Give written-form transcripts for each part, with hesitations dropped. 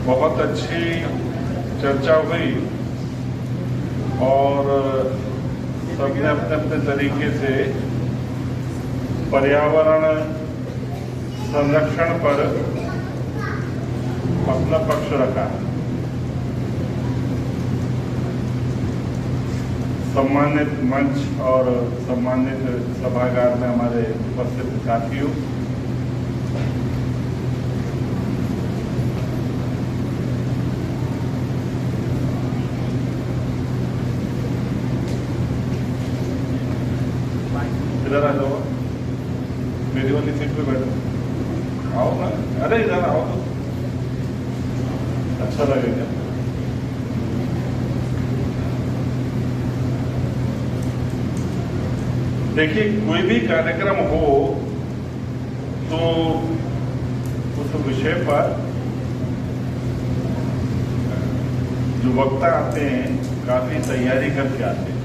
बहुत अच्छी चर्चा हुई और सबने अपने अपने तरीके से पर्यावरण संरक्षण पर अपना पक्ष रखा। सम्मानित मंच और सम्मानित सभागार में हमारे उपस्थित साथियों, इधर आ जाओ, मेरी वाली सीट पे बैठो। आओ ना, अरे इधर आओ तो अच्छा लगेगा। देखिए, कोई भी कार्यक्रम हो तो उस विषय पर जो वक्ता आते हैं काफी तैयारी करके आते हैं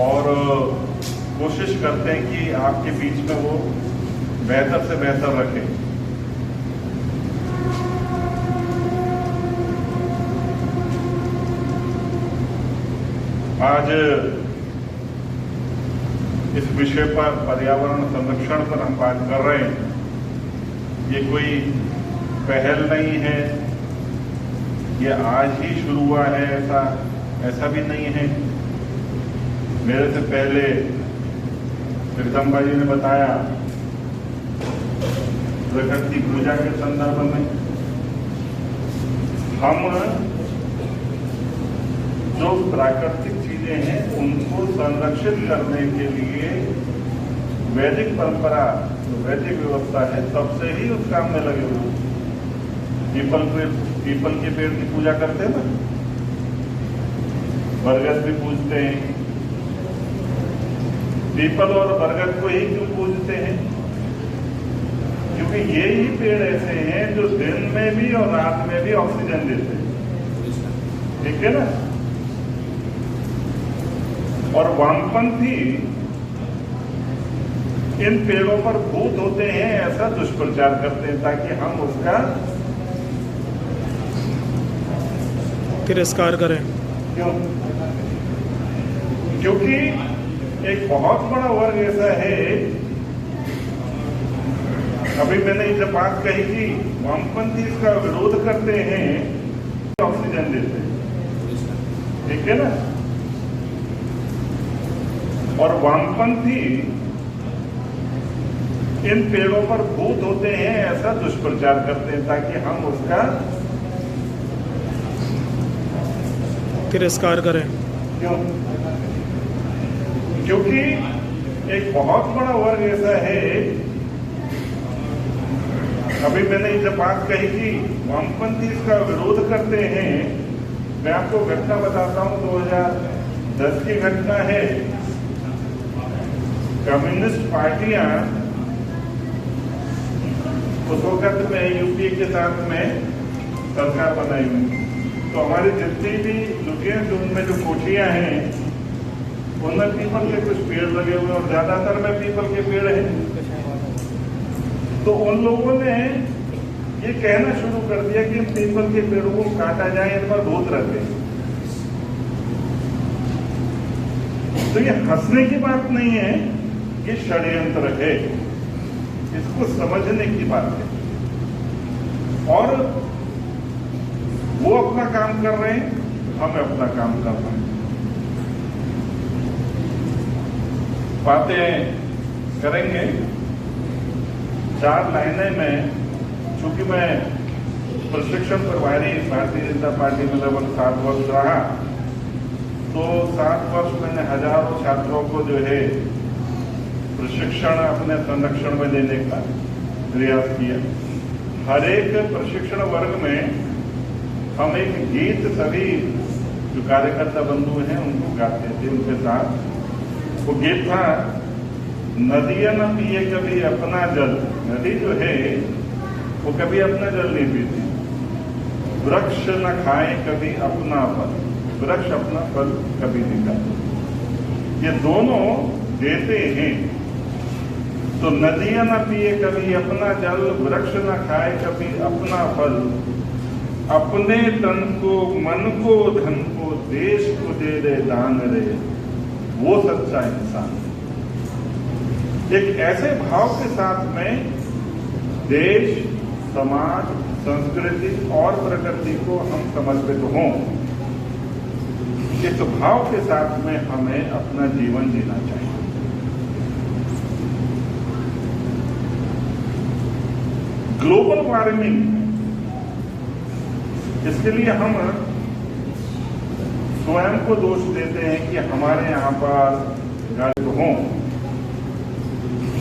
और कोशिश करते हैं कि आपके बीच में वो बेहतर से बेहतर रखें। आज इस विषय पर, पर्यावरण संरक्षण पर हम बात कर रहे हैं। ये कोई पहल नहीं है, ये आज ही शुरू हुआ है, ऐसा भी नहीं है। मेरे से पहले प्रीतम जी ने बताया प्रकृति पूजा के संदर्भ में हम जो प्राकृतिक चीजें हैं उनको संरक्षित करने के लिए वैदिक परंपरा, जो वैदिक व्यवस्था है, तब से ही उस काम में लगे हुए। पीपल के पेड़ की पूजा करते हैं ना, बरगद भी पूजते हैं। पीपल और बरगद को ही क्यों पूजते हैं? क्योंकि ये ही पेड़ ऐसे हैं जो दिन में भी और रात में भी ऑक्सीजन देते हैं, ठीक है ना। और वामपंथी इन पेड़ों पर भूत होते हैं ऐसा दुष्प्रचार करते हैं ताकि हम उसका तिरस्कार करें। क्यों? क्योंकि एक बहुत बड़ा वर्ग ऐसा है, अभी मैंने इसे बात कही कि वामपंथी इसका विरोध करते हैं, ऑक्सीजन देते हैं, ठीक है ना। और वामपंथी इन पेड़ों पर भूत होते हैं ऐसा दुष्प्रचार करते हैं ताकि हम उसका तिरस्कार करें। क्यों? क्योंकि एक बहुत बड़ा वर्ग ऐसा है, अभी मैंने इसे बात कही कि वामपंथी इसका विरोध करते हैं। मैं आपको घटना बताता हूं, 2010 की घटना है। कम्युनिस्ट पार्टियां उस वक्त में यूपीए के साथ में सरकार बनाई हुई, तो हमारी जितनी भी लुटियां, जो उनमें जो कोठियां हैं उनमें पीपल के कुछ पेड़ लगे हुए और ज्यादातर में पीपल के पेड़ हैं। तो उन लोगों ने ये कहना शुरू कर दिया कि पीपल के पेड़ों को काटा जाए, इन पर भूत रहते हैं। तो ये हंसने की बात नहीं है, ये षड्यंत्र है, इसको समझने की बात है। और वो अपना काम कर रहे हैं, हम अपना काम कर रहे हैं। बातें करेंगे 4 लाइनें में। चूंकि मैं प्रशिक्षण प्रभारी भारतीय जनता पार्टी में लगभग 7 वर्ष रहा, तो 7 वर्ष मैंने हजारों छात्रों को जो है प्रशिक्षण अपने संरक्षण में देने का प्रयास किया। हर एक प्रशिक्षण वर्ग में हम एक गीत सभी जो कार्यकर्ता बंधु हैं उनको गाते थे उनके साथ। वो गीत था, नदियां न पिए कभी अपना जल। नदी जो है वो कभी अपना जल नहीं पीती। वृक्ष न खाए कभी अपना फल, वृक्ष अपना फल कभी नहीं खाते। ये दोनों देते हैं। तो नदियां न पिए कभी अपना जल, वृक्ष न खाए कभी अपना फल, अपने तन को, मन को, धन को, देश को दे दे दान रे, वो सच्चा इंसान। एक ऐसे भाव के साथ में देश, समाज, संस्कृति और प्रकृति को हम समर्पित हों, इस भाव के साथ में हमें अपना जीवन जीना चाहिए। ग्लोबल वार्मिंग, इसके लिए हम स्वयं को दोष देते हैं कि हमारे यहां पर गाड़ी हों,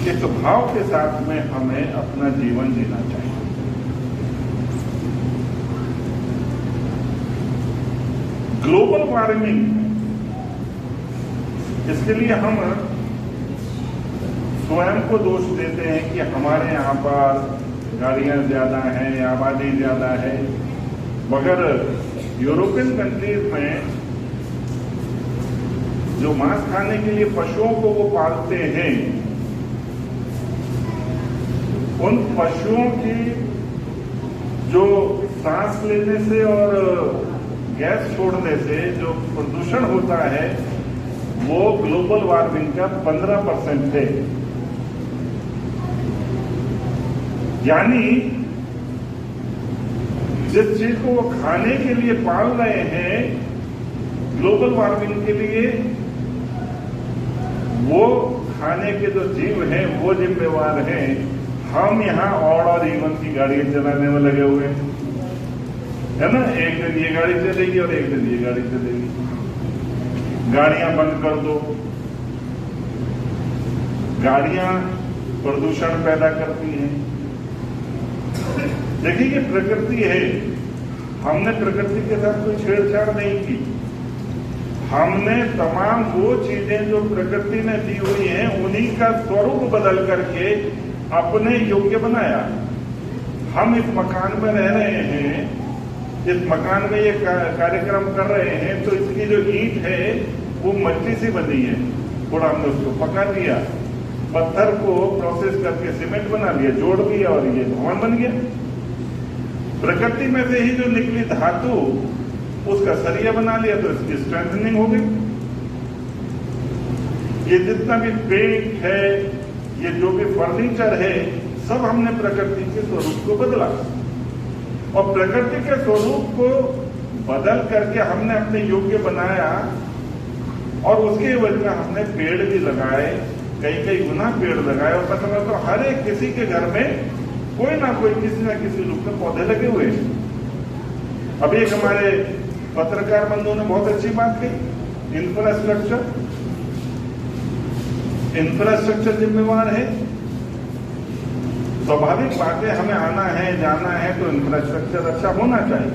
इस भाव के साथ में हमें अपना जीवन जीना चाहिए। ग्लोबल वार्मिंग, इसके लिए हम स्वयं को दोष देते हैं कि हमारे यहाँ पर गाड़ियां ज्यादा हैं, आबादी ज्यादा है, मगर यूरोपियन कंट्रीज में जो मांस खाने के लिए पशुओं को वो पालते हैं, उन पशुओं की जो सांस लेने से और गैस छोड़ने से जो प्रदूषण होता है, वो ग्लोबल वार्मिंग का 15% है। यानी जिस चीज को वो खाने के लिए पाल रहे हैं ग्लोबल वार्मिंग के लिए, वो खाने के जो जीव हैं वो जिम्मेवार हैं। हम यहाँ ऑड और इवन की गाड़ियां चलाने में लगे हुए हैं, है ना। एक दिन ये गाड़ी चलेगी और एक दिन ये गाड़ी चलेगी। गाड़ियां बंद कर दो, गाड़ियां प्रदूषण पैदा करती हैं। देखिए ये प्रकृति है, हमने प्रकृति के साथ कोई छेड़छाड़ नहीं की। हमने तमाम वो चीजें जो प्रकृति ने दी हुई हैं उन्हीं का स्वरूप बदल करके अपने योग्य बनाया। हम इस मकान में रह रहे हैं, इस मकान में ये कार्यक्रम कर रहे हैं, तो इसकी जो ईंट है वो मिट्टी से बनी है। थोड़ा हमने उसको पका लिया, पत्थर को प्रोसेस करके सीमेंट बना लिया, जोड़ दिया और ये भवन बन गया। प्रकृति में से ही जो निकली धातु उसका सरिया बना लिया तो इसकी स्ट्रेंथनिंग हो गई। ये जितना भी पेंट है, ये जो भी फर्नीचर है, सब हमने प्रकृति के स्वरूप को बदला और प्रकृति के स्वरूप को बदल करके हमने अपने योग्य बनाया। और उसके वजह हमने पेड़ भी लगाए, कई गुना पेड़ लगाए। और मैं समझता हूं हर एक किसी के घर में कोई ना कोई किसी ना किसी रूप में पौधे लगे हुए हैं। अभी एक हमारे पत्रकार बंधुओं ने बहुत अच्छी बात कही, इंफ्रास्ट्रक्चर जिम्मेवार है। स्वाभाविक बात है, हमें आना है जाना है तो इंफ्रास्ट्रक्चर अच्छा होना चाहिए,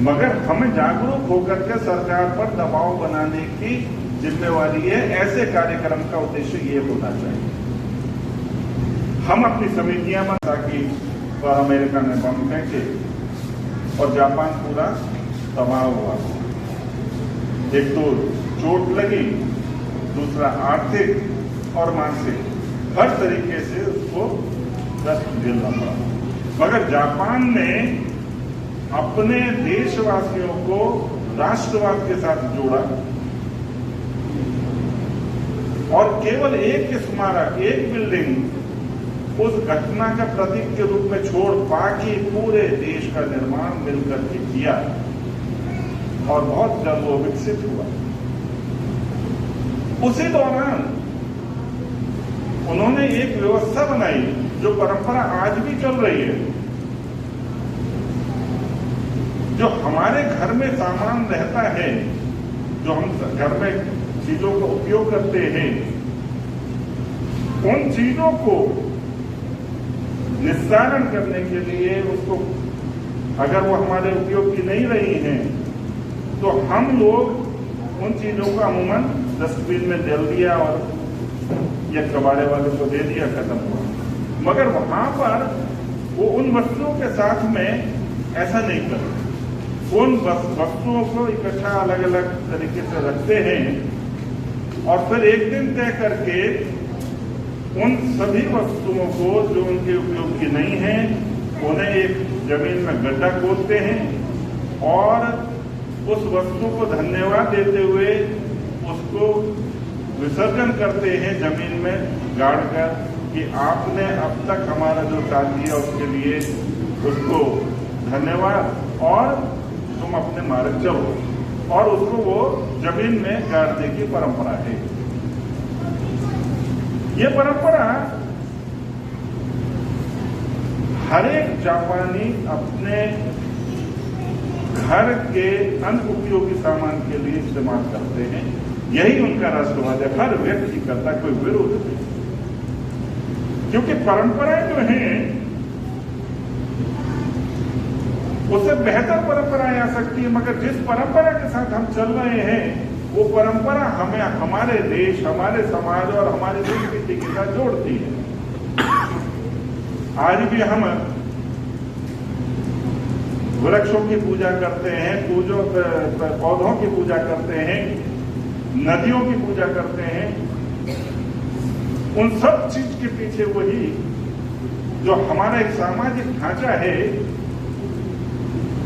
मगर हमें जागरूक होकर के सरकार पर दबाव बनाने की जिम्मेवारी है। ऐसे कार्यक्रम का उद्देश्य ये होना चाहिए। हम अपनी समितियां बना ताकि और अमेरिका ने बम फेंके और जापान पूरा तबाह हुआ। एक तो चोट लगी, दूसरा आर्थिक और मानसिक, हर तरीके से उसको कष्ट झेलना पड़ा। मगर जापान ने अपने देशवासियों को राष्ट्रवाद के साथ जोड़ा और केवल एक स्मारक, एक बिल्डिंग उस घटना का प्रतीक के रूप में छोड़ बाकी पूरे देश का निर्माण मिलकर के किया और बहुत जल्द वो विकसित हुआ। उसी दौरान उन्होंने एक व्यवस्था बनाई जो परंपरा आज भी चल रही है। जो हमारे घर में सामान रहता है, जो हम घर में चीजों का उपयोग करते हैं, उन चीजों को निस्तारण करने के लिए उसको अगर वो हमारे उपयोग की नहीं रही हैं तो हम लोग उन चीजों को अमूमन डस्टबिन में डाल दिया और या कबाड़े वाले को दे दिया, खत्म हुआ। मगर वहां पर वो उन वस्तुओं के साथ में ऐसा नहीं करते। उन वस्तुओं को इकट्ठा अलग अलग तरीके से रखते हैं और फिर एक दिन तय करके उन सभी वस्तुओं को जो उनके उपयोग की नहीं है उन्हें एक जमीन में गड्ढा खोदते हैं और उस वस्तु को धन्यवाद देते हुए उसको विसर्जन करते हैं जमीन में गाड़कर कि आपने अब तक हमारा जो साथ दिया उसके लिए उसको धन्यवाद और तुम अपने मार्ग चलो, और उसको वो जमीन में गाड़ने की परंपरा है। ये परंपरा हर एक जापानी अपने घर के अन्य उपयोगी सामान के लिए इस्तेमाल करते हैं। यही उनका राष्ट्रवाद है, हर व्यक्ति करता, कोई विरोध नहीं। क्योंकि परंपराएं जो हैं उससे बेहतर परंपराएं आ सकती है, मगर जिस परंपरा के साथ हम चल रहे हैं वो परंपरा हमें हमारे देश, हमारे समाज और हमारी संस्कृति के साथ जोड़ती है। आज भी हम वृक्षों की पूजा करते हैं, पौधों की पूजा करते हैं, नदियों की पूजा करते हैं। उन सब चीज के पीछे वही जो हमारा एक सामाजिक ढांचा है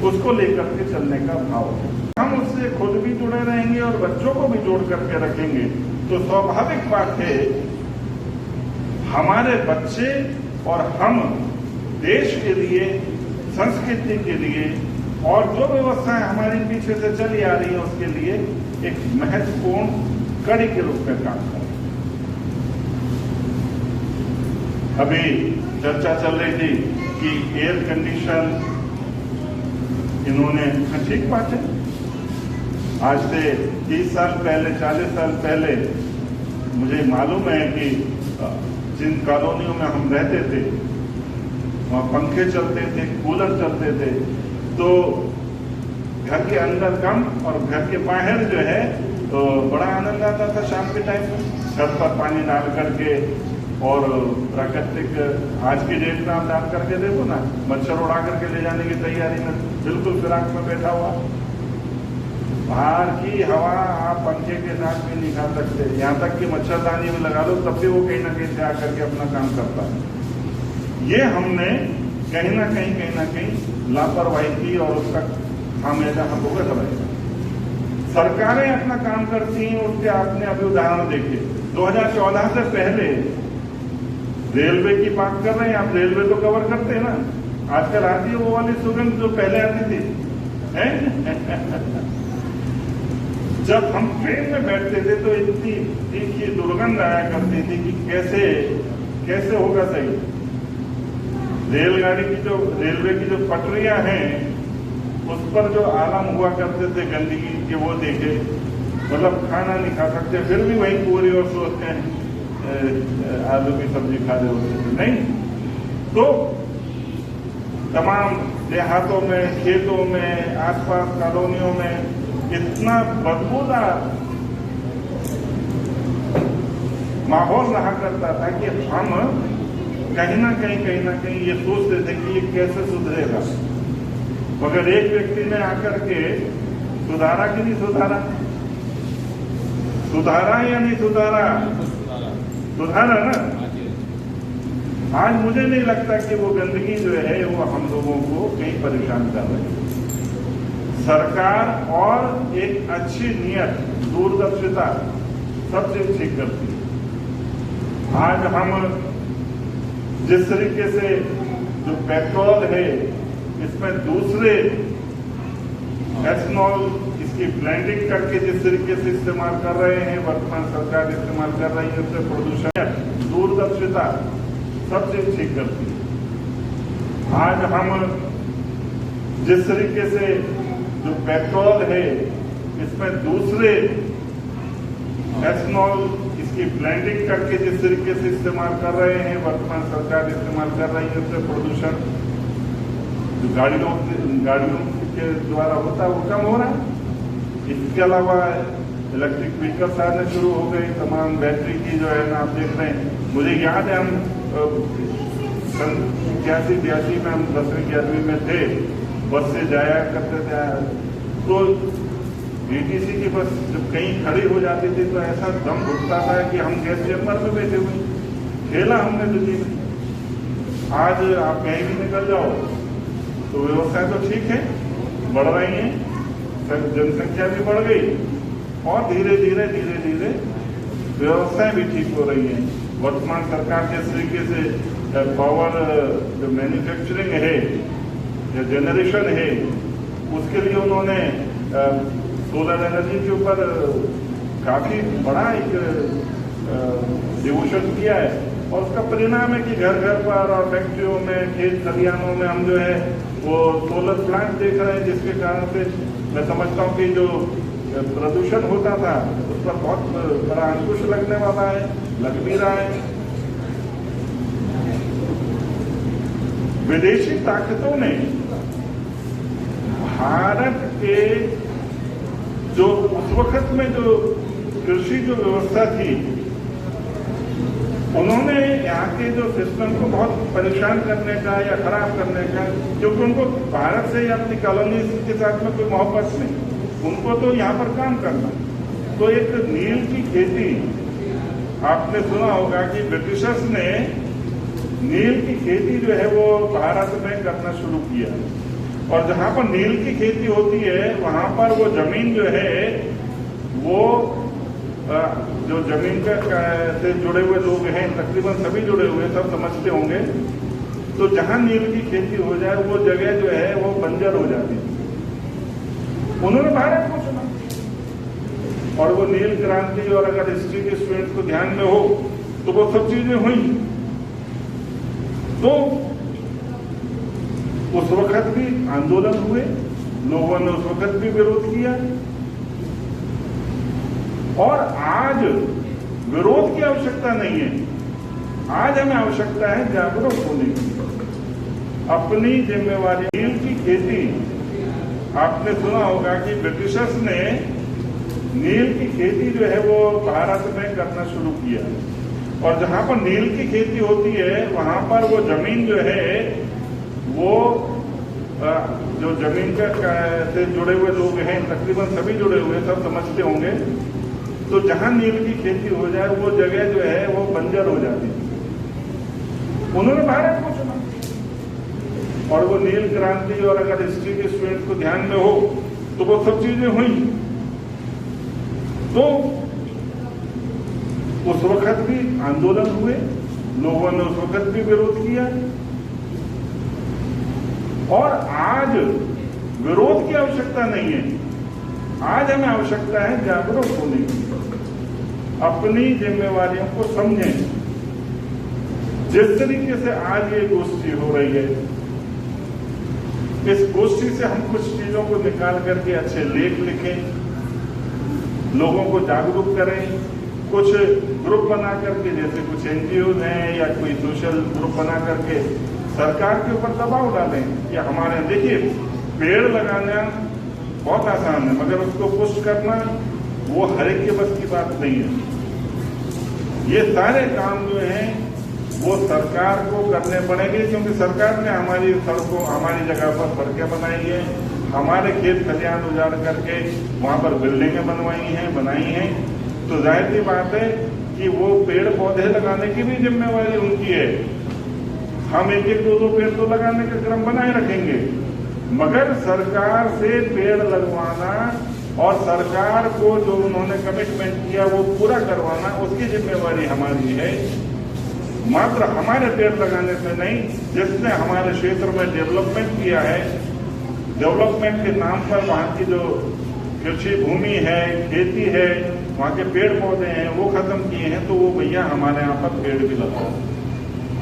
उसको लेकर के चलने का भाव है। हम उससे खुद भी जुड़े रहेंगे और बच्चों को भी जोड़ करके रखेंगे तो स्वाभाविक बात है हमारे बच्चे और हम देश के लिए, संस्कृति के लिए और जो व्यवस्थाएं हमारी पीछे से चली आ रही है उसके लिए एक महत्वपूर्ण कड़ी के रूप में काम करें। अभी चर्चा चल रही थी कि एयर कंडीशन इन्होंने, ठीक बात है, आज से 30 साल पहले, 40 साल पहले मुझे मालूम है कि जिन कॉलोनियों में हम रहते थे वहाँ पंखे चलते थे, कूलर चलते थे, तो घर के अंदर कम और घर के बाहर जो है तो बड़ा आनंद आता था शाम के टाइम में, छत पर पानी डाल करके और प्राकृतिक, आज की डेट में आप डाल करके देखो ना, मच्छर उड़ा करके ले जाने की तैयारी में बिल्कुल फिराक में बैठा हुआ। बाहर की हवा आप पंखे के साथ भी नहीं खा सकते, यहाँ तक कि मच्छरदानी में लगा लो तब भी वो कहीं ना कहीं से आकर के अपना काम करता है। ये हमने कहीं ना कहीं लापरवाही की और उसका खामियाजा हम भुगत रहे हैं। सरकारें अपना काम करती हैं, उसके आपने अभी उदाहरण देखे। 2014 से पहले रेलवे की बात कर रहे हैं आप, रेलवे तो कवर करते हैं ना, आजकल आती है वो वाली सुगंध जो पहले आती थी जब हम ट्रेन में बैठते थे तो इतनी तीखी दुर्गंध आया करती थी कि कैसे होगा सही। रेलगाड़ी की जो, रेलवे की जो पटरियां हैं उस पर जो आलम हुआ करते थे गंदगी के, वो देखे, मतलब खाना नहीं खा सकते फिर भी वही पूरी और सोचते हैं आलू की सब्जी खा रहे होते थे। नहीं तो तमाम देहातों में, खेतों में, आसपास कॉलोनियों में इतना बदबूदार माहौल रहा करता था कि हम कहीं ना कहीं ये सोचते थे कि ये कैसे सुधरेगा, मगर एक व्यक्ति ने आकर के सुधारा कि नहीं सुधारा? सुधारा या नहीं सुधारा? सुधारा ना। आज मुझे नहीं लगता कि वो गंदगी जो है वो हम लोगों को कहीं परेशान कर रही है। सरकार और एक अच्छी नियत, दूरदर्शिता सब चीज ठीक करती है। आज हम जिस तरीके से जो पेट्रोल है इसमें दूसरे एथनॉल, इसकी ब्लेंडिंग करके जिस तरीके से इस्तेमाल कर रहे हैं, वर्तमान सरकार इस्तेमाल कर रही है, उससे प्रदूषण, दूरदर्शिता सब चीज ठीक करती है। आज हम जिस तरीके से जो पेट्रोल है इसमें दूसरे एथनॉल, इसकी ब्लेंडिंग करके जिस तरीके से इस्तेमाल कर रहे हैं, वर्तमान सरकार इस्तेमाल कर रही है, उससे प्रदूषण जो गाड़ियों के द्वारा होता है वो कम हो रहा है। इसके अलावा इलेक्ट्रिक व्हीकल्स आने शुरू हो गए, तमाम बैटरी की जो है ना आप देख रहे हैं। मुझे याद है हम 81-82 में हम 10वीं 11वीं में थे, बस से जाया करते थे तो डीटीसी की बस जब कहीं खड़ी हो जाती थी तो ऐसा दम घुटता था कि हम गैस चैम्बर में बैठे हुए, खेला हमने दुनिया में। आज आप कहीं भी निकल जाओ तो व्यवस्थाएं तो ठीक है, बढ़ रही हैं, जनसंख्या भी बढ़ गई और धीरे धीरे व्यवस्थाएं भी ठीक हो रही हैं। वर्तमान सरकार जिस तरीके से पावर जो मैन्युफैक्चरिंग है या जनरेशन है उसके लिए उन्होंने सोलर एनर्जी के ऊपर काफी बड़ा एक डिवोशन किया है और उसका परिणाम है कि घर घर पर और फैक्ट्रियों में, खेत खलिहानों में हम जो है वो सोलर प्लांट देख रहे हैं, जिसके कारण से मैं समझता हूँ कि जो प्रदूषण होता था उस पर बहुत बड़ा अंकुश लगने वाला है, लग भी रहा है। विदेशी ताकतों ने भारत के जो उस वक्त में जो कृषि जो व्यवस्था थी, उन्होंने यहाँ के जो सिस्टम को बहुत परेशान करने का या खराब करने का, क्योंकि उनको भारत से या अपनी कॉलोनी के साथ में कोई मोहब्बत नहीं, उनको तो यहाँ पर काम करना। तो एक नील की खेती, आपने सुना होगा कि ब्रिटिशर्स ने नील की खेती जो है वो भारत में करना शुरू किया और जहां पर नील की खेती होती है वहां पर वो जमीन जो है वो जो जमीन से जुड़े हुए लोग हैं, तकरीबन सभी जुड़े हुए, सब समझते होंगे, तो जहां नील की खेती हो जाए वो जगह जो है वो बंजर हो जाती है। उन्होंने भारत को चुना और वो नील क्रांति, और अगर हिस्ट्री के स्टूडेंट को ध्यान में हो तो वो सब चीजें हुई। तो उस वक्त भी आंदोलन हुए, लोगों ने उस वक्त भी विरोध किया और आज विरोध की आवश्यकता नहीं है, आज हमें आवश्यकता है जागरूक होने की, अपनी जिम्मेवारी। नील की खेती, आपने सुना होगा कि ब्रिटिशर्स ने नील की खेती जो है वो भारत में करना शुरू किया और जहां पर नील की खेती होती है वहां पर वो जमीन जो है वो जो जमीन से जुड़े हुए लोग हैं, तकरीबन सभी जुड़े हुए, सब समझते होंगे, तो जहां नील की खेती हो जाए वो जगह जो है वो बंजर हो जाती है। उन्होंने भारत को चुना और वो नील क्रांति, और अगर हिस्ट्री के स्टूडेंट को ध्यान में हो तो वो सब चीजें हुई। तो उस वक्त भी आंदोलन हुए, लोगों ने उस वक्त भी विरोध किया और आज विरोध की आवश्यकता नहीं है, आज हमें आवश्यकता है जागरूक होने की, अपनी जिम्मेवारियों को समझें। जिस तरीके से आज ये गोष्ठी हो रही है, इस गोष्ठी से हम कुछ चीजों को निकाल करके अच्छे लेख लिखें, लोगों को जागरूक करें, कुछ ग्रुप बना करके, जैसे कुछ एनजीओ हैं या कोई सोशल ग्रुप बना करके सरकार के ऊपर दबाव डालें कि हमारे, देखिए पेड़ लगाना बहुत आसान है मगर उसको पुश करना वो हर एक के बस की बात नहीं है। ये सारे काम जो हैं वो सरकार को करने पड़ेंगे, क्योंकि सरकार ने हमारी सड़कों, हमारी जगह पर सड़कें बनाई है, हमारे खेत खलिहान उजाड़ करके वहां पर बिल्डिंगें बनाई हैं, तो जाहिर सी बात है कि वो पेड़ पौधे लगाने की भी जिम्मेवारी उनकी है। हम एक एक दो पेड़ तो लगाने का क्रम बनाए रखेंगे, मगर सरकार से पेड़ लगवाना और सरकार को जो उन्होंने कमिटमेंट किया वो पूरा करवाना, उसकी जिम्मेवारी हमारी है। मात्र हमारे पेड़ लगाने से नहीं, जिसने हमारे क्षेत्र में डेवलपमेंट किया है, डेवलपमेंट के नाम पर वहाँ की जो कृषि भूमि है, खेती है, वहाँ के पेड़ पौधे हैं वो खत्म किए हैं, तो वो भैया हमारे यहाँ पर पेड़ भी लगाओ।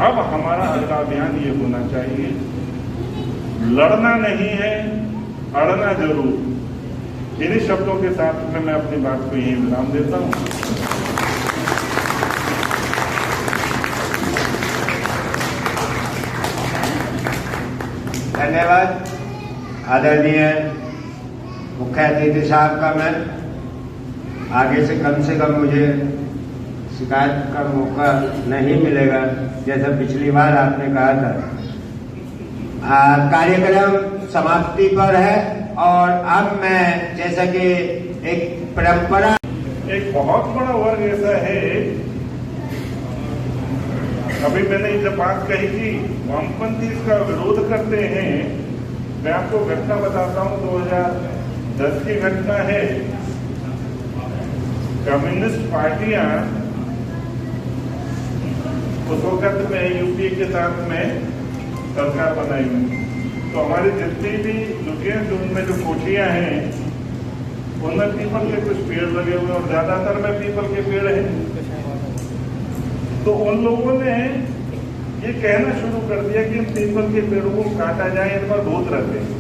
अब हमारा अगला अभियान ये होना चाहिए, लड़ना नहीं है, अड़ना जरूर। इन्हीं शब्दों के साथ में मैं अपनी बात को यहीं विराम देता हूँ। धन्यवाद आदरणीय मुख्य अतिथि साहब का। मैं आगे से कम मुझे शिकायत का मौका नहीं मिलेगा, जैसा पिछली बार आपने कहा था। कार्यक्रम समाप्ति पर है और अब मैं, जैसा कि एक परंपरा, एक बहुत बड़ा वर्ग ऐसा है अभी मैंने जब बात कही थी वामपंथी इसका विरोध करते हैं, मैं आपको घटना बताता हूं, 2010 की घटना है। कम्युनिस्ट पार्टियां उस वक्त में यूपीए के साथ में सरकार बनाई हुई, तो हमारी जितनी भी लुटियां जो उनमें जो कोठियां हैं उनमें पीपल के कुछ पेड़ लगे हुए और ज्यादातर में पीपल के पेड़ हैं। तो उन लोगों ने ये कहना शुरू कर दिया कि इन पीपल के पेड़ों को काटा जाए, इन पर भूत रहते हैं।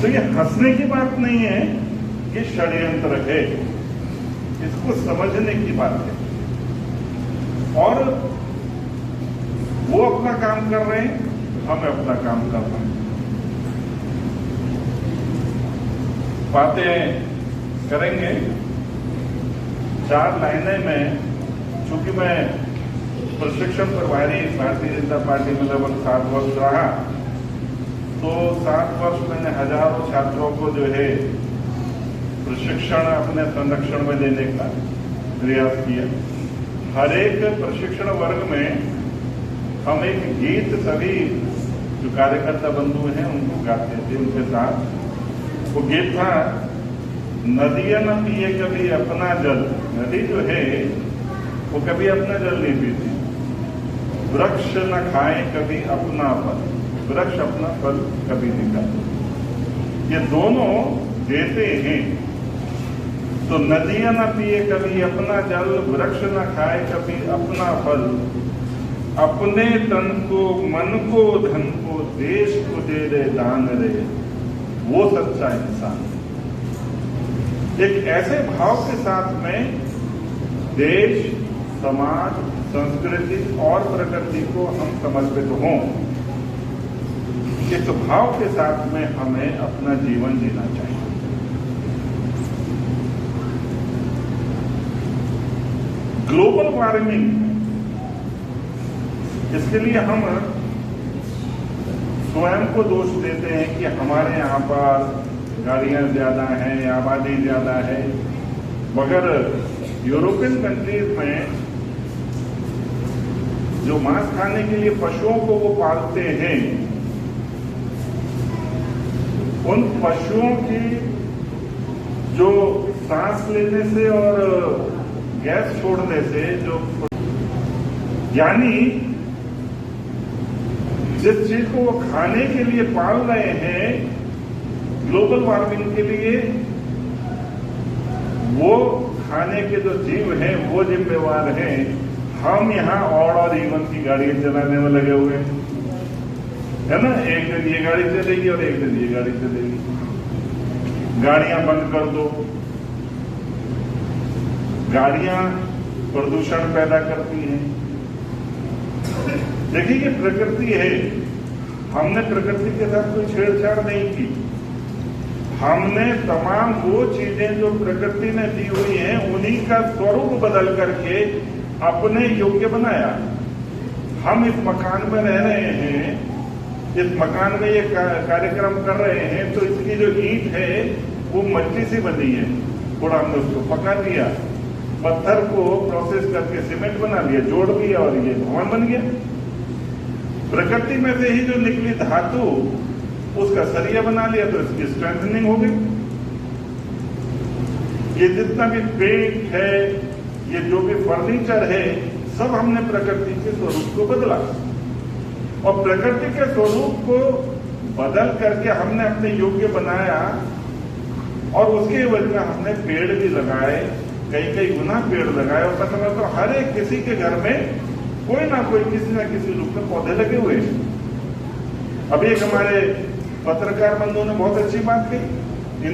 तो ये हंसने की बात नहीं है, ये षड्यंत्र है, इसको समझने की बात है। और वो अपना काम कर रहे हैं, हम अपना काम कर रहे हैं। बातें करेंगे 4 लाइनें में, चूंकि मैं प्रशिक्षण प्रभारी भारतीय जनता पार्टी में लगभग 7 वर्ष रहा, तो 7 वर्ष मैंने हजारों छात्रों को जो है प्रशिक्षण अपने संरक्षण में देने का प्रयास किया। हर एक प्रशिक्षण वर्ग में हम एक गीत सभी जो कार्यकर्ता बंधु हैं उनको गाते थे उनके साथ। वो गीत था, नदियां न पिए कभी अपना जल। नदी जो है वो कभी अपना जल नहीं पीती। वृक्ष न खाए कभी अपना फल, वृक्ष अपना फल कभी नहीं खाते। ये दोनों देते हैं। तो नदियां न पिए कभी अपना जल, वृक्ष न खाए कभी अपना फल, अपने तन को मन को धन को देश को दे दे दान रे, वो सच्चा इंसान। एक ऐसे भाव के साथ में देश, समाज, संस्कृति और प्रकृति को हम समर्पित हों, इस भाव के साथ में हमें अपना जीवन जीना चाहिए। ग्लोबल वार्मिंग, इसके लिए हम स्वयं को दोष देते हैं कि हमारे यहाँ पर गाड़ियां ज्यादा हैं, आबादी ज्यादा है। मगर यूरोपियन कंट्रीज में जो मांस खाने के लिए पशुओं को वो पालते हैं, उन पशुओं की जो सांस लेने से और गैस छोड़ने से जो, यानी जिस चीज को वो खाने के लिए पाल रहे हैं ग्लोबल वार्मिंग के लिए, वो खाने के जो जीव हैं वो जिम्मेवार हैं। हम यहाँ और इवन की गाड़ियां चलाने में लगे हुए हैं, है ना। एक दिन ये गाड़ी चलेगी और एक दिन ये गाड़ी चलेगी। गाड़ियां बंद कर दो। गाड़ियां प्रदूषण पैदा करती हैं। देखिए ये प्रकृति है, हमने प्रकृति के साथ कोई छेड़छाड़ नहीं की। हमने तमाम वो चीजें जो प्रकृति ने दी हुई हैं उन्हीं का स्वरूप बदल करके अपने योग्य बनाया। हम इस मकान में रह रहे हैं, इस मकान में ये कार्यक्रम कर रहे हैं, तो इसकी जो ईंट है वो मिट्टी से बनी है। थोड़ा हमने उसको पका दिया, पत्थर को प्रोसेस करके सीमेंट बना लिया, जोड़ दिया और ये भवन बन गया। प्रकृति में से ही जो निकली धातु उसका सरिया बना लिया, तो इसकी स्ट्रेंथनिंग हो गई। ये जितना भी पेंट है, ये जो भी फर्नीचर है, सब हमने प्रकृति के स्वरूप को बदला। और प्रकृति के स्वरूप को बदल करके हमने अपने योग्य बनाया। और उसके वजह हमने पेड़ भी लगाए, कई गुना पेड़ लगाए। और मैं समझता हूं हर एक किसी के घर में कोई ना कोई किसी न किसी रूप में पौधे लगे हुए हैं। अभी एक हमारे पत्रकार बंधुओं ने बहुत अच्छी बात कही,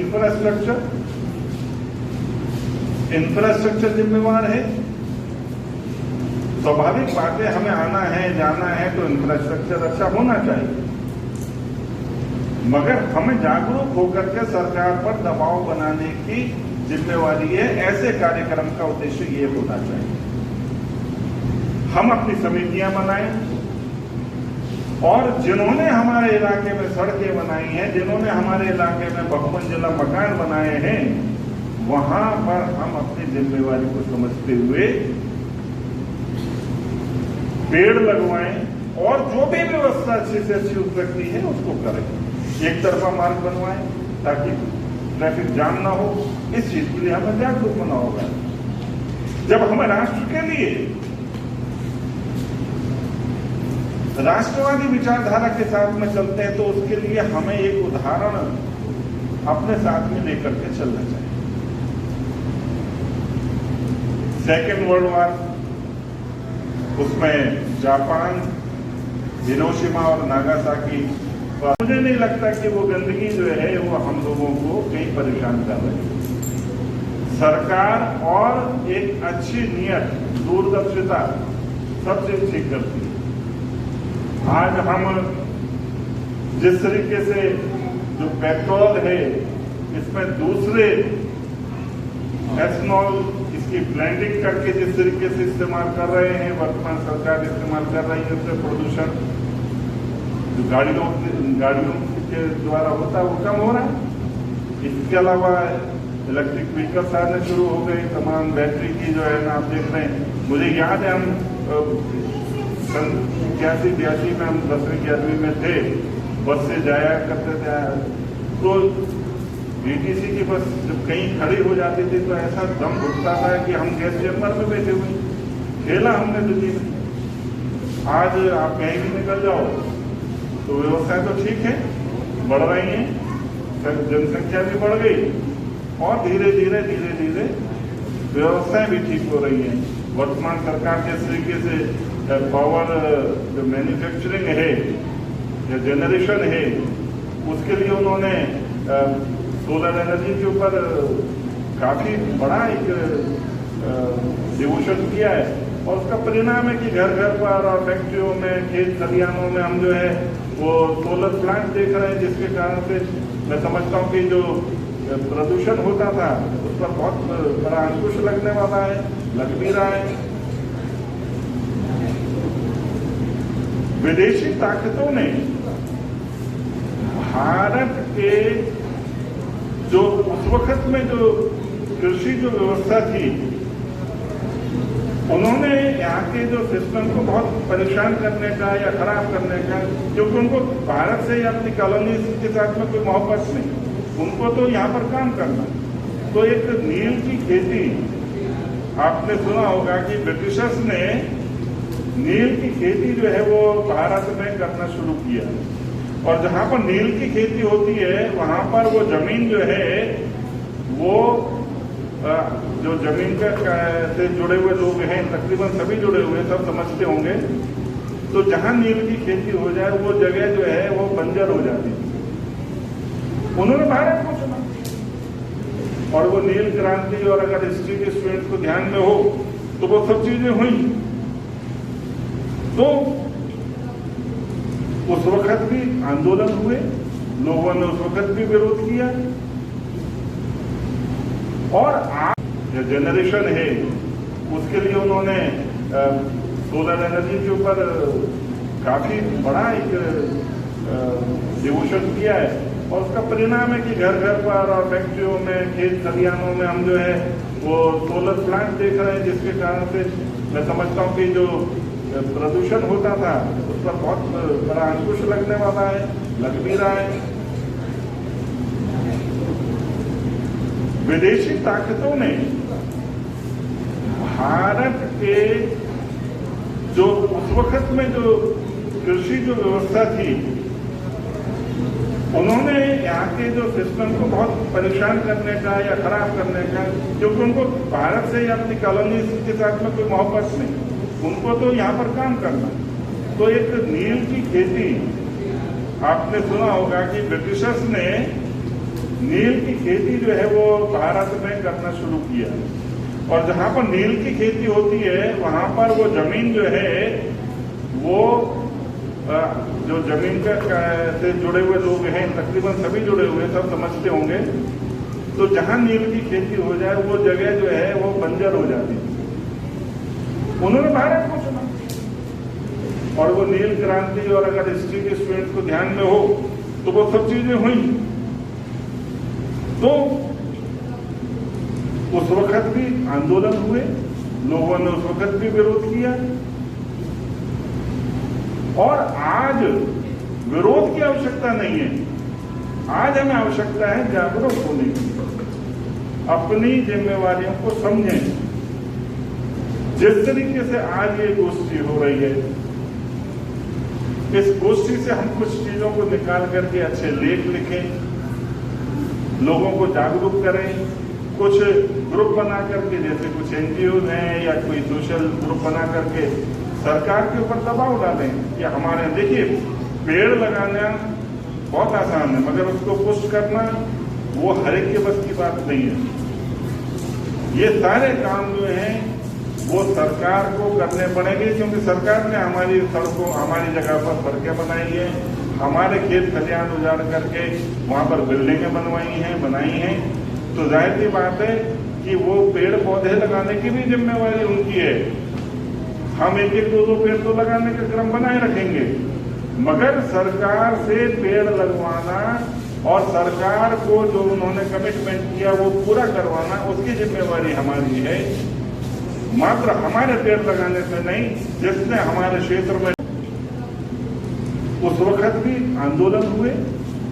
इंफ्रास्ट्रक्चर जिम्मेवार है। स्वाभाविक बात है, हमें आना है जाना है तो इंफ्रास्ट्रक्चर अच्छा होना चाहिए। मगर हमें जागरूक होकर के सरकार पर दबाव बनाने की जिम्मेवारी है। ऐसे कार्यक्रम का उद्देश्य ये होना चाहिए। हम अपनी समितियां बनाएं और जिन्होंने हमारे इलाके में सड़कें बनाई हैं, जिन्होंने हमारे इलाके में बहुमंजिला मकान बनाए हैं, वहां पर हम अपनी जिम्मेवारी को समझते हुए पेड़ लगवाएं और जो भी व्यवस्था अच्छी से अच्छी हो सकती है उसको करें। एक तरफा मार्ग बनवाएं ताकि ट्रैफिक जाम ना हो। इस चीज के लिए हमें जागरूक होना होगा। जब हम राष्ट्र के लिए राष्ट्रवादी विचारधारा के साथ में चलते हैं तो उसके लिए हमें एक उदाहरण अपने साथ में लेकर के चलना चाहिए। सेकेंड वर्ल्ड वॉर, उसमें जापान, हिरोशिमा और नागासाकी, मुझे नहीं लगता कि वो गंदगी जो है वो हम लोगों को कहीं परेशान कर रही है। सरकार और एक अच्छी नियत, दूरदर्शिता सबसे ठीक करती है। आज हम जिस तरीके से जो पेट्रोल है इसमें दूसरे एथनॉल इसकी ब्लेंडिंग करके जिस तरीके से इस्तेमाल कर रहे हैं, वर्तमान सरकार इस्तेमाल कर रही है, उससे प्रदूषण जो गाड़ियों के द्वारा होता है वो कम हो रहा है। इसके अलावा इलेक्ट्रिक व्हीकल्स आने शुरू हो गए, तमाम बैटरी की जो है ना आप देख रहे हैं। मुझे याद है हम सन 81-82 में हम 10वीं 11वीं में थे, बस से जाया करते थे तो बीटीसी की बस जब कहीं खड़ी हो जाती थी तो ऐसा दम घुटता था कि हम गैस चैम्बर में बैठे हुए। खेला हमने दिल्ली में। आज आप कहीं भी निकल जाओ तो व्यवस्था तो ठीक है, बढ़ रही है, जनसंख्या भी बढ़ गई और धीरे धीरे व्यवस्थाएं भी ठीक हो रही हैं। वर्तमान सरकार जिस तरीके से पावर जो मैन्युफैक्चरिंग है या जनरेशन है उसके लिए उन्होंने सोलर एनर्जी के ऊपर काफी बड़ा एक डिवोशन किया है और उसका परिणाम है कि घर घर पर और फैक्ट्रियों में, खेत खलिहानों में हम जो है वो सोलर प्लांट देख रहे हैं, जिसके कारण से मैं समझता हूँ कि जो प्रदूषण होता था उस पर बहुत बड़ा अंकुश लगने वाला है, लग भी रहा है। विदेशी ताकतों ने भारत के जो उस वक्त में जो कृषि जो व्यवस्था थी, उन्होंने यहाँ के जो सिस्टम को बहुत परेशान करने का या खराब करने का, क्योंकि उनको भारत से या अपनी कॉलोनी के साथ में कोई मोहब्बत नहीं, उनको तो यहाँ पर काम करना। तो एक नील की खेती, आपने सुना होगा कि ब्रिटिशर्स ने नील की खेती जो है वो भारत में करना शुरू किया और जहां पर नील की खेती होती है वहां पर वो जमीन जो है वो जो जमीन से जुड़े हुए लोग हैं, तकरीबन सभी जुड़े हुए, सब समझते होंगे, तो जहां नील की खेती हो जाए वो जगह जो है वो बंजर हो जाती है। उन्होंने भारत को चुना और वो नील क्रांति, और अगर हिस्ट्री के स्टूडेंट को ध्यान में हो तो वो सब चीजें हुई। तो उस वक्त भी आंदोलन हुए, लोगों ने उस वक्त भी विरोध किया और आज जो जनरेशन है उसके लिए उन्होंने सोलर एनर्जी के ऊपर काफी बड़ा एक डिवोशन किया है और उसका परिणाम है कि घर घर पर और फैक्ट्रियों में, खेत खलिहानों में हम जो है वो सोलर प्लांट देख रहे हैं, जिसके कारण से मैं समझता हूँ कि जो प्रदूषण होता था उस पर बहुत बड़ा अंकुश लगने वाला है, लग भी रहा है। विदेशी ताकतों ने भारत के जो उस वक्त में जो कृषि जो व्यवस्था थी, उन्होंने यहाँ के जो सिस्टम को बहुत परेशान करने का या खराब करने का, क्योंकि उनको भारत से या अपनी कॉलोनी के साथ में कोई मोहब्बत नहीं, उनको तो यहाँ पर काम करना। तो एक नील की खेती, आपने सुना होगा कि ब्रिटिशर्स ने नील की खेती जो है वो भारत में करना शुरू किया और जहां पर नील की खेती होती है वहां पर वो जमीन जो है वो जो जमीन से जुड़े हुए लोग हैं, तकरीबन सभी जुड़े हुए, सब समझते होंगे, तो जहां नील की खेती हो जाए वो जगह जो है वो बंजर हो जाती है। उन्होंने भारत को चुना और वो नील क्रांति, और अगर हिस्ट्री के स्टूडेंट को ध्यान में हो तो वो सब चीजें हुई। तो उस वक्त भी आंदोलन हुए, लोगों ने उस वक्त भी विरोध किया और आज विरोध की आवश्यकता नहीं है, आज हमें आवश्यकता है जागरूक होने की, अपनी जिम्मेवारियों को समझें। जिस तरीके से आज ये गोष्ठी हो रही है, इस गोष्ठी से हम कुछ चीजों को निकाल करके अच्छे लेख लिखें, लोगों को जागरूक करें, कुछ ग्रुप बना करके, जैसे कुछ एनजीओ हैं या कोई सोशल ग्रुप बना करके सरकार के ऊपर दबाव डालें कि हमारे, देखिए पेड़ लगाना बहुत आसान है, मगर उसको पुश करना वो हर एक के बस की बात नहीं है। ये सारे काम जो हैं वो सरकार को करने पड़ेंगे, क्योंकि सरकार ने हमारी सड़कों, हमारी जगह पर सड़कें बनाई है, हमारे खेत खलिहान उजाड़ करके वहां पर बिल्डिंगें बनाई हैं, तो जाहिर सी बात है कि वो पेड़ पौधे लगाने की भी जिम्मेवारी उनकी है। हम एक एक दो पेड़ तो लगाने का क्रम बनाए रखेंगे, मगर सरकार से पेड़ लगवाना और सरकार को जो उन्होंने कमिटमेंट किया वो पूरा करवाना, उसकी जिम्मेवारी हमारी है। मात्र हमारे पेड़ लगाने से नहीं, जिसने हमारे क्षेत्र में उस वक्त भी आंदोलन हुए,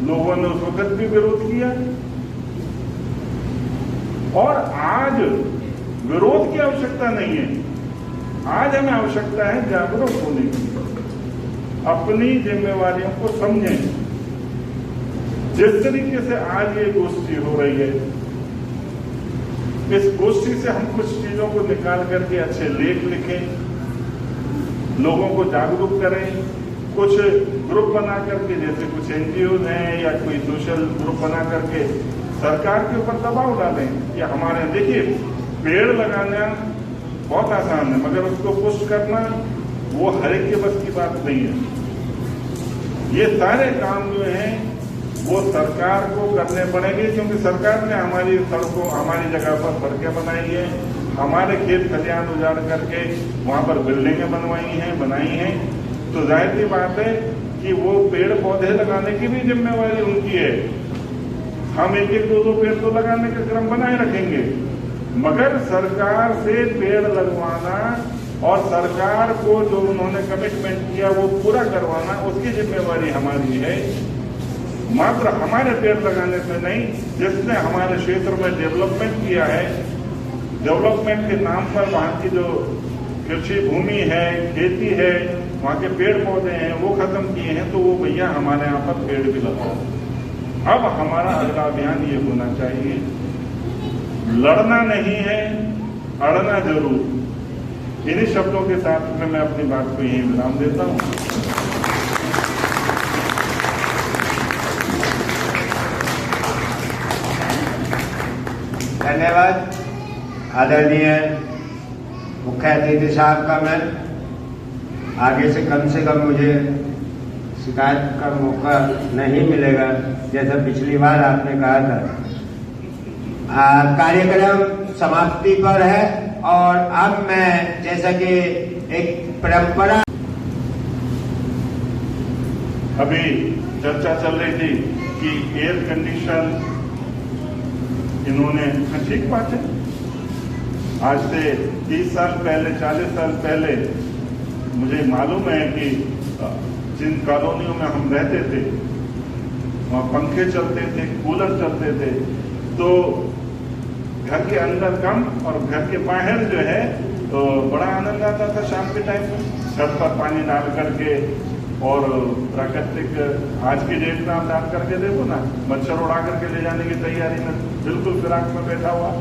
लोगों ने उस वक्त भी विरोध किया, और आज विरोध की आवश्यकता नहीं है, आज हमें आवश्यकता है जागरूक होने की, अपनी जिम्मेवारियों को समझें। जिस तरीके से आज ये गोष्ठी हो रही है, इस गोष्ठी से हम कुछ चीजों को निकाल करके अच्छे लेख लिखें, लोगों को जागरूक करें, कुछ ग्रुप बना करके, जैसे कुछ एनजीओ हैं या कोई सोशल ग्रुप बना करके सरकार के ऊपर दबाव डालें कि हमारे, देखिए पेड़ लगाना बहुत आसान है, मगर उसको पुश करना वो हर एक के बस की बात नहीं है। ये सारे काम जो हैं वो सरकार को करने पड़ेंगे, क्योंकि सरकार ने हमारी सड़कों, हमारी जगह पर सड़कें बनाई है, हमारे खेत खलिहान उजाड़ करके वहां पर बिल्डिंगें बनाई हैं, तो जाहिर सी बात है कि वो पेड़ पौधे लगाने की भी जिम्मेवारी उनकी है। हम एक एक दो पेड़ तो लगाने का क्रम बनाए रखेंगे, मगर सरकार से पेड़ लगवाना और सरकार को जो उन्होंने कमिटमेंट किया वो पूरा करवाना, उसकी जिम्मेवारी हमारी है। मात्र हमारे पेड़ लगाने से नहीं, जिसने हमारे क्षेत्र में डेवलपमेंट किया है, डेवलपमेंट के नाम पर वहां की जो कृषि भूमि है, खेती है, वहां के पेड़ पौधे हैं वो खत्म किए हैं, तो वो भैया हमारे यहाँ पर पेड़ भी लगाओ। अब हमारा अगला अभियान ये होना चाहिए, लड़ना नहीं है, अड़ना जरूर। इन्हीं शब्दों के साथ में मैं अपनी बात को यही विराम देता हूँ। धन्यवाद आदरणीय मुख्य अतिथि साहब का। मैं आगे से कम मुझे शिकायत का मौका नहीं मिलेगा, जैसा पिछली बार आपने कहा था। कार्यक्रम समाप्ति पर है और अब मैं, जैसा कि एक परंपरा, अभी चर्चा चल रही थी कि एयर कंडीशन इन्होंने, ठीक बात है, आज से 30 साल पहले, 40 साल पहले मुझे मालूम है कि जिन कॉलोनियों में हम रहते थे वहाँ पंखे चलते थे, कूलर चलते थे, तो घर के अंदर कम और घर के बाहर जो है तो बड़ा आनंद आता था शाम के टाइम में, छत पर पानी डाल करके, और प्राकृतिक, आज की डेट में आप डाल करके देखो ना, मच्छर उड़ा करके ले जाने की तैयारी में बिल्कुल फिराक में बैठा हुआ।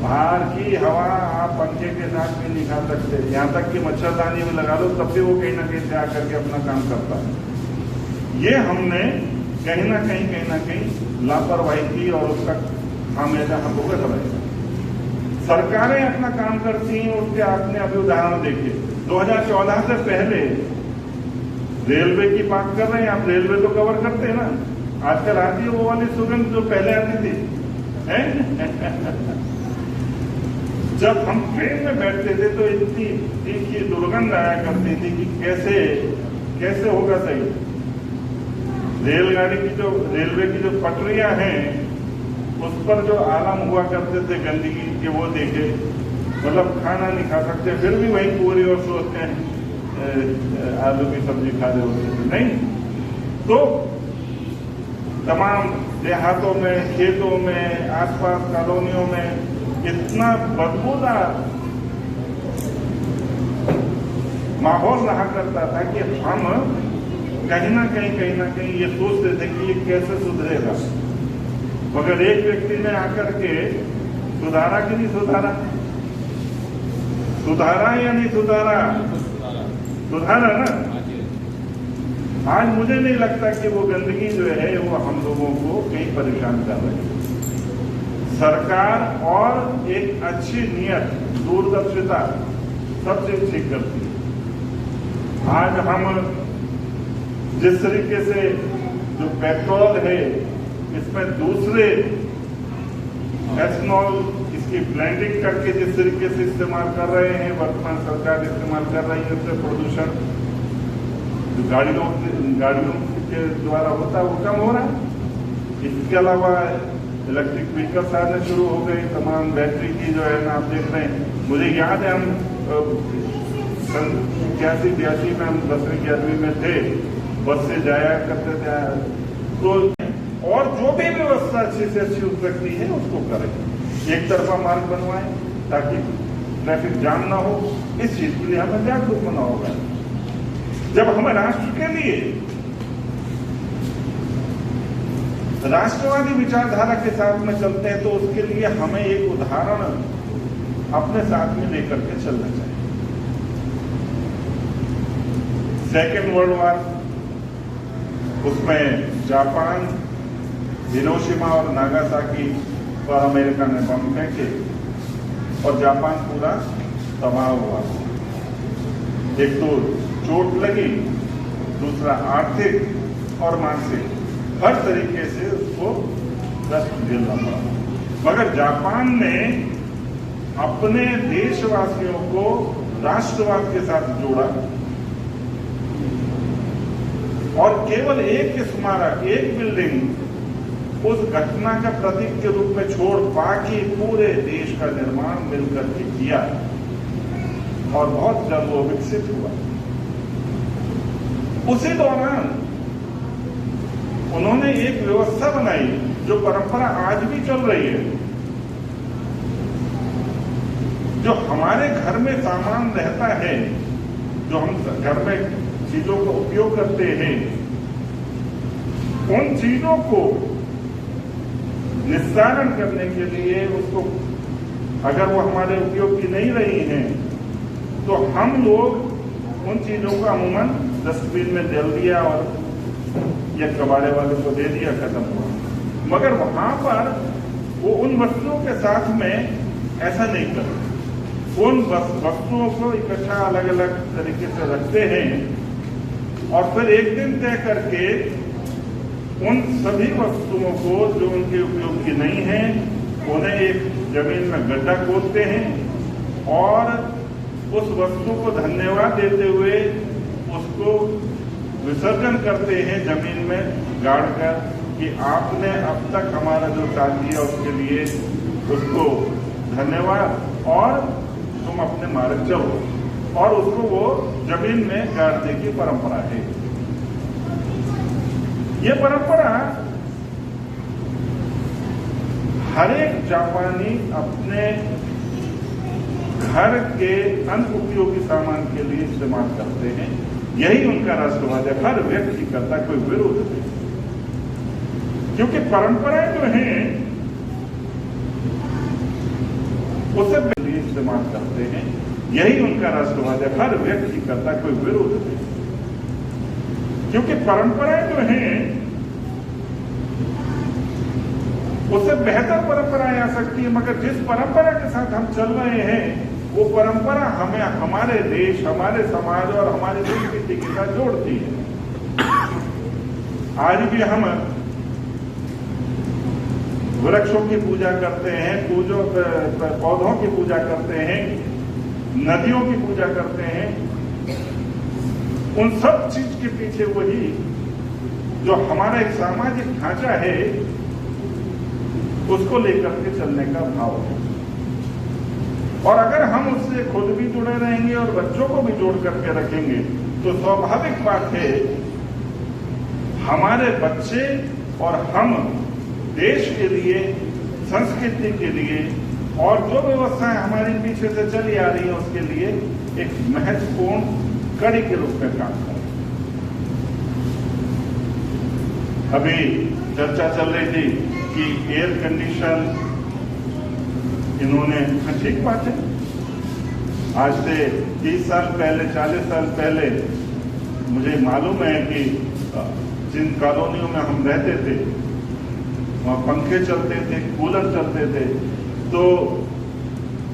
बाहर की हवा आप पंखे के साथ भी नहीं खा सकते, यहाँ तक कि मच्छरदानी में लगा दो तब भी वो कहीं ना कहीं से आकर के अपना काम करता है। ये हमने कहीं ना कहीं लापरवाही की और उसका खामियाजा हम भुगत रहे हैं। सरकारें अपना काम करती हैं, उसके आपने अभी उदाहरण देखे। 2014 से पहले रेलवे की बात कर रहे हैं आप, रेलवे तो कवर करते हैं ना, आजकल आती है वो वाली सुगंध जो पहले आती थी, है? जब हम ट्रेन में बैठते थे तो इतनी तीखी दुर्गंध आया करती थी कि कैसे होगा सही। रेलगाड़ी की जो, रेलवे की जो पटरियां हैं उस पर जो आलम हुआ करते थे गंदगी के, वो देखे, मतलब खाना नहीं खा सकते, फिर भी वही पूरी और सोचते हैं आलू की सब्जी खा रहे होते थे, नहीं। तो तमाम देहातों में, खेतों में, आसपास कॉलोनियों में इतना बदबूदार माहौल रहा करता था कि हम कहीं ना कहीं ये सोचते थे कि ये कैसे सुधरेगा। मगर एक व्यक्ति ने आकर के सुधारा कि नहीं सुधारा? सुधारा या नहीं सुधारा? सुधारा ना। आज मुझे नहीं लगता कि वो गंदगी जो है वो हम लोगों को कहीं परेशान कर रही है। सरकार और एक अच्छी नियत, दूरदर्शिता सब चीज ठीक करती है। आज हम जिस तरीके से जो पेट्रोल है इसमें दूसरे एथनॉल इसकी ब्लेंडिंग करके जिस तरीके से इस्तेमाल कर रहे हैं, वर्तमान सरकार इस्तेमाल कर रही है, उससे प्रदूषण जो गाड़ियों के द्वारा होता है वो कम हो रहा है। इसके अलावा इलेक्ट्रिक व्हीकल्स आने शुरू हो गए, तमाम बैटरी की जो है ना, आप देख रहे हैं। मुझे याद है हम सन 81-82 में हम 10वीं 11वीं में थे, बस से जाया करते थे। तो और जो भी व्यवस्था अच्छी से अच्छी हो सकती है उसको करें। एक तरफा मार्ग बनवाएं ताकि ट्रैफिक जाम ना हो। इस चीज के लिए हमें जागरूक होना होगा। जब हम राष्ट्र के लिए राष्ट्रवादी विचारधारा के साथ में चलते हैं तो उसके लिए हमें एक उदाहरण अपने साथ में लेकर के चलना चाहिए। सेकेंड वर्ल्ड वॉर, उसमें जापान, हिरोशिमा और नागासाकी पर अमेरिका ने बम फेंके और जापान पूरा तबाह हुआ। एक तो चोट लगी, दूसरा आर्थिक और मानसिक, हर तरीके से उसको कष्ट झेलना पड़ा। मगर जापान ने अपने देशवासियों को राष्ट्रवाद के साथ जोड़ा और केवल एक स्मारक, एक बिल्डिंग उस घटना का प्रतीक के रूप में छोड़ बाकी पूरे देश का निर्माण मिलकर के किया और बहुत जल्द वो विकसित हुआ। उसी दौरान उन्होंने एक व्यवस्था बनाई जो परंपरा आज भी चल रही है। जो हमारे घर में सामान रहता है, जो हम घर में चीजों का उपयोग करते हैं, उन चीजों को निस्तारण करने के लिए उसको अगर वो हमारे उपयोग की नहीं रही हैं तो हम लोग उन चीजों को अमूमन डस्टबिन में डाल दिया और या कबाड़े वाले को दे दिया, खत्म हुआ। मगर वहां पर वो उन वस्तुओं के साथ में ऐसा नहीं करते। उन वस्तुओं को इकट्ठा अलग अलग तरीके से रखते हैं और फिर एक दिन तय करके उन सभी वस्तुओं को जो उनके उपयोग की नहीं है उन्हें एक जमीन में गड्ढा खोदते हैं और उस वस्तु को धन्यवाद देते हुए उसको विसर्जन करते हैं जमीन में गाड़कर कि आपने अब तक हमारा जो साथ दिया उसके लिए उसको धन्यवाद और तुम अपने मार्ग चलो, और उसको वो जमीन में गाड़ने की परंपरा है। ये परंपरा हर एक जापानी अपने घर के अन्य उपयोगी सामान के लिए इस्तेमाल करते हैं। यही उनका राष्ट्रवाद है। हर व्यक्ति करता, कोई विरोध नहीं, क्योंकि परंपराएं जो हैं उसे लिए इस्तेमाल करते हैं। यही उनका राष्ट्रवाद है। हर व्यक्ति करता, कोई विरोध नहीं, क्योंकि परंपराएं जो हैं उससे बेहतर परंपराएं आ सकती है। मगर जिस परंपरा के साथ हम चल रहे हैं वो परंपरा हमें हमारे देश, हमारे समाज और हमारी संस्कृति के साथ जोड़ती है। आज भी हम वृक्षों की पूजा करते हैं, पौधों की पूजा करते हैं, नदियों की पूजा करते हैं। उन सब चीज के पीछे वही जो हमारा एक सामाजिक ढांचा है उसको लेकर के चलने का भाव है। और अगर हम उससे खुद भी जुड़े रहेंगे और बच्चों को भी जोड़ करके रखेंगे तो स्वाभाविक बात है हमारे बच्चे और हम देश के लिए, संस्कृति के लिए और जो व्यवस्थाएं हमारी पीछे से चली आ रही है उसके लिए एक महत्वपूर्ण कड़ी के रूप में काम करें। अभी चर्चा चल रही थी कि एयर कंडीशन इन्होंने, ठीक बात है, आज से 30 साल पहले, 40 साल पहले मुझे मालूम है कि जिन कॉलोनियों में हम रहते थे वहाँ पंखे चलते थे, कूलर चलते थे, तो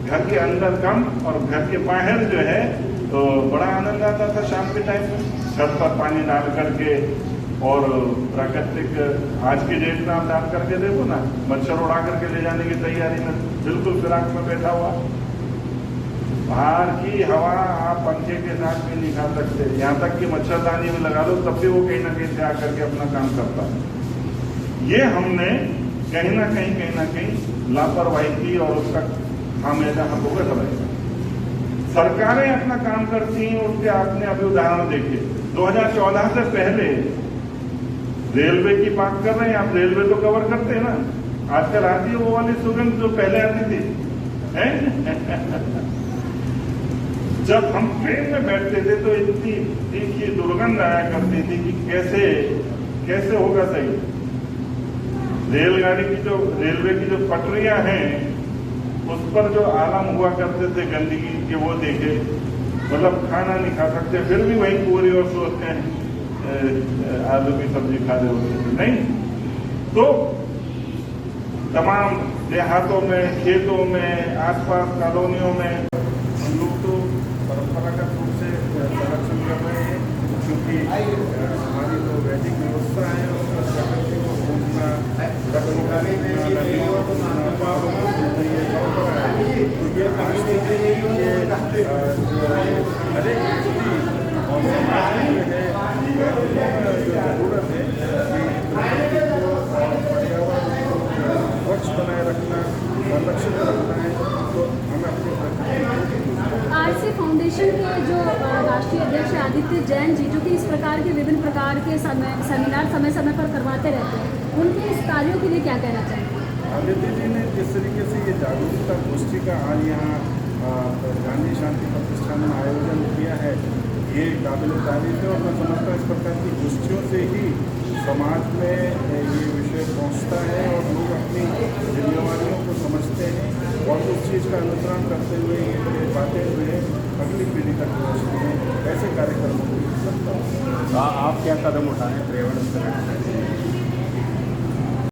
घर के अंदर कम और घर के बाहर जो है तो बड़ा आनंद आता था शाम के टाइम में, छत पर पानी डाल करके और प्राकृतिक, आज की डेट में आप डाल करके देखो ना, मच्छर उड़ा करके ले जाने की तैयारी में बिल्कुल फिराक में बैठा हुआ। बाहर की हवा आप पंखे के साथ भी नहीं खा सकते, यहाँ तक कि मच्छरदानी में लगा लो तब भी वो कहीं ना कहीं से आकर के अपना काम करता है। ये हमने कहीं ना कहीं लापरवाही की और उसका खामियाजा हम भुगत रहे हैं। सरकारें अपना काम करती हैं, उसके आपने अभी उदाहरण देखिए। 2014 से पहले रेलवे की बात कर रहे हैं आप, रेलवे तो कवर करते हैं ना, आजकल आती है वो वाली सुगंध जो पहले आती थी है? जब हम ट्रेन में बैठते थे तो इतनी तीखी दुर्गंध आया करती थी कि कैसे होगा सही। रेलगाड़ी की जो, रेलवे की जो पटरियां हैं उस पर जो आलम हुआ करते थे गंदगी के, वो देखे, मतलब खाना नहीं खा सकते फिर भी वही पूरी और सोचते हैं आलू की सब्जी खा रहे होते थे। नहीं तो तमाम देहातों में, खेतों में, आसपास कॉलोनियों में हम लोग तो परंपरागत रूप से संरक्षण कर रहे हैं, क्योंकि हमारी जो वैदिक व्यवस्था है उसका प्रकृति को खोजना, रखवाली में नदियों को पहाड़ों को खोजना ये परंपरा है। तो ये आज के लिए हर एक चीज और समाज में जो है जरूरत है कि प्रकृति को और पर्यावरण को स्वच्छ बनाए रखना, संरक्षित रखना है, तो हमें अपनी प्रकृति। आरसी फाउंडेशन के जो राष्ट्रीय अध्यक्ष आदित्य जैन जी, जो कि इस प्रकार के विभिन्न प्रकार के सेमिनार समय समय पर करवाते रहते हैं, उनके इस कार्यों के लिए क्या कहना चाहेंगे? आदित्य जी ने जिस तरीके से ये जागरूकता गोष्ठी का आज यहाँ गांधी शांति प्रतिष्ठान में आयोजन किया है, ये काबिल तारीफ है। और मैं समझता हूँ इस प्रकार की गोष्ठियों से ही समाज में ये विषय पहुँचता है और लोग अपनी जिम्मेवारियों को समझते हैं और उस चीज़ का अनुसरण करते हुए ये बातें हुए अगली पीढ़ी तक पहुँचती हैं। ऐसे कार्यक्रमों को आप क्या कदम उठाएं पर्यावरण संरक्षण